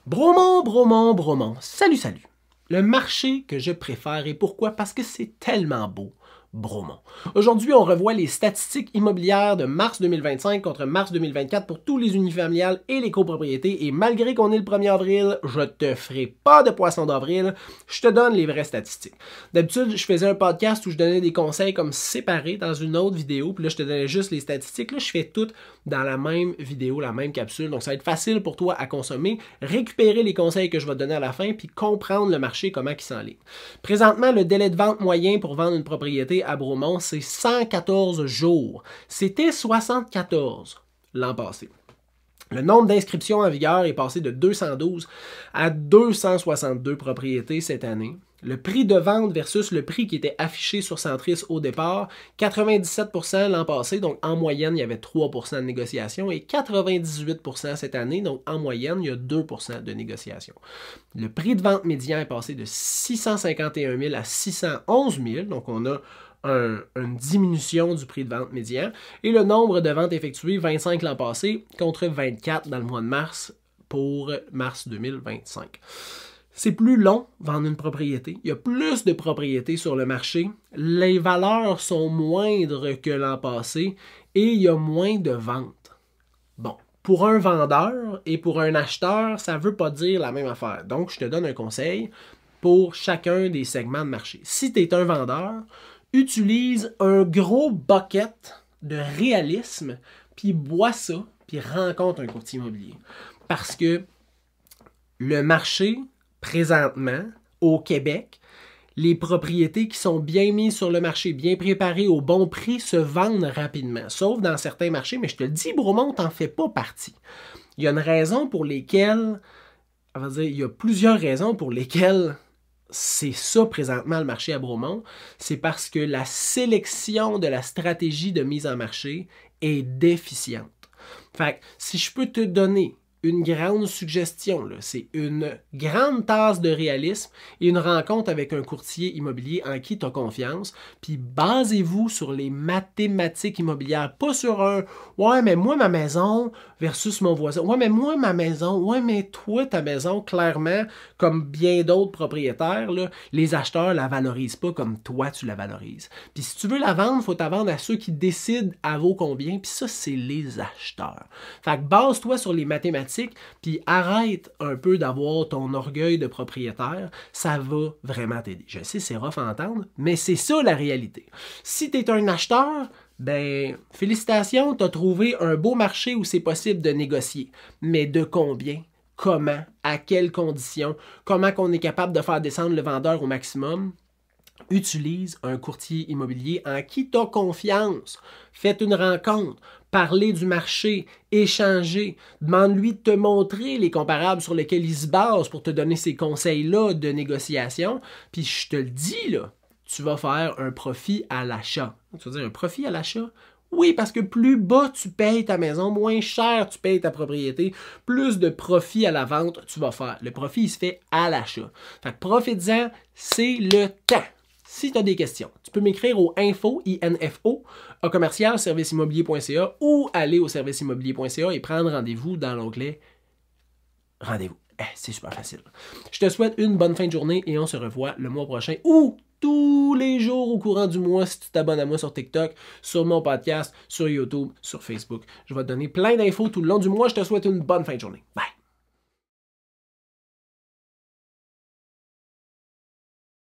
Bromont, Bromont, Bromont. Salut, salut. Le marché que je préfère et pourquoi? Parce que c'est tellement beau. Bromont. Aujourd'hui, on revoit les statistiques immobilières de mars 2025 contre mars 2024 pour tous les unifamiliales et les copropriétés. Et malgré qu'on est le 1er avril, je te ferai pas de poisson d'avril, je te donne les vraies statistiques. D'habitude, je faisais un podcast où je donnais des conseils comme séparés dans une autre vidéo, puis là, je te donnais juste les statistiques. Là, je fais tout dans la même vidéo, la même capsule. Donc, ça va être facile pour toi à consommer, récupérer les conseils que je vais te donner à la fin, puis comprendre le marché, comment il s'enligne. Présentement, le délai de vente moyen pour vendre une propriété à Bromont, c'est 114 jours. C'était 74 l'an passé. Le nombre d'inscriptions en vigueur est passé de 212 à 262 propriétés cette année. Le prix de vente versus le prix qui était affiché sur Centris au départ, 97% l'an passé, donc en moyenne, il y avait 3% de négociation, et 98% cette année, donc en moyenne, il y a 2% de négociation. Le prix de vente médian est passé de 651 000 à 611 000, donc on a une diminution du prix de vente médian. Et le nombre de ventes effectuées, 25 l'an passé, contre 24 dans le mois de mars pour mars 2025. C'est plus long vendre une propriété. Il y a plus de propriétés sur le marché. Les valeurs sont moindres que l'an passé et il y a moins de ventes. Bon, pour un vendeur et pour un acheteur, ça ne veut pas dire la même affaire. Donc, je te donne un conseil pour chacun des segments de marché. Si tu es un vendeur, utilise un gros bucket de réalisme, puis bois ça, puis rencontre un courtier immobilier. Parce que le marché, présentement, au Québec, les propriétés qui sont bien mises sur le marché, bien préparées au bon prix, se vendent rapidement. Sauf dans certains marchés, mais je te le dis, Bromont n'en fait pas partie. Il y a une raison pour lesquelles, il y a plusieurs raisons pour lesquelles c'est ça présentement le marché à Bromont, c'est parce que la sélection de la stratégie de mise en marché est déficiente. Fait que si je peux te donner une grande suggestion, c'est une grande tasse de réalisme et une rencontre avec un courtier immobilier en qui tu as confiance, puis basez-vous sur les mathématiques immobilières, pas sur un « ouais, mais moi, ma maison versus mon voisin »,« ouais, mais moi, ma maison »,« ouais, mais toi, ta maison », clairement, comme bien d'autres propriétaires, là, les acheteurs la valorisent pas comme toi, tu la valorises. Puis si tu veux la vendre, il faut la vendre à ceux qui décident à vaut combien, puis ça, c'est les acheteurs. Fait que base-toi sur les mathématiques, puis arrête un peu d'avoir ton orgueil de propriétaire, ça va vraiment t'aider. Je sais, c'est rough à entendre, mais c'est ça la réalité. Si tu es un acheteur, ben, félicitations, tu as trouvé un beau marché où c'est possible de négocier. Mais de combien? Comment? À quelles conditions? Comment qu'on est capable de faire descendre le vendeur au maximum? Utilise un courtier immobilier en qui tu as confiance. Faites une rencontre, parlez du marché, échangez, demande-lui de te montrer les comparables sur lesquels il se base pour te donner ces conseils-là de négociation. Puis je te le dis, là, tu vas faire un profit à l'achat. Tu vas dire un profit à l'achat? Oui, parce que plus bas tu payes ta maison, moins cher tu payes ta propriété, plus de profit à la vente tu vas faire. Le profit, il se fait à l'achat. Fait que profite-en, c'est le temps. Si tu as des questions, tu peux m'écrire au info, à commercial serviceimmobilier.ca ou aller au serviceimmobilier.ca et prendre rendez-vous dans l'onglet Rendez-vous. C'est super facile. Je te souhaite une bonne fin de journée et on se revoit le mois prochain ou tous les jours au courant du mois si tu t'abonnes à moi sur TikTok, sur mon podcast, sur YouTube, sur Facebook. Je vais te donner plein d'infos tout le long du mois. Je te souhaite une bonne fin de journée. Bye!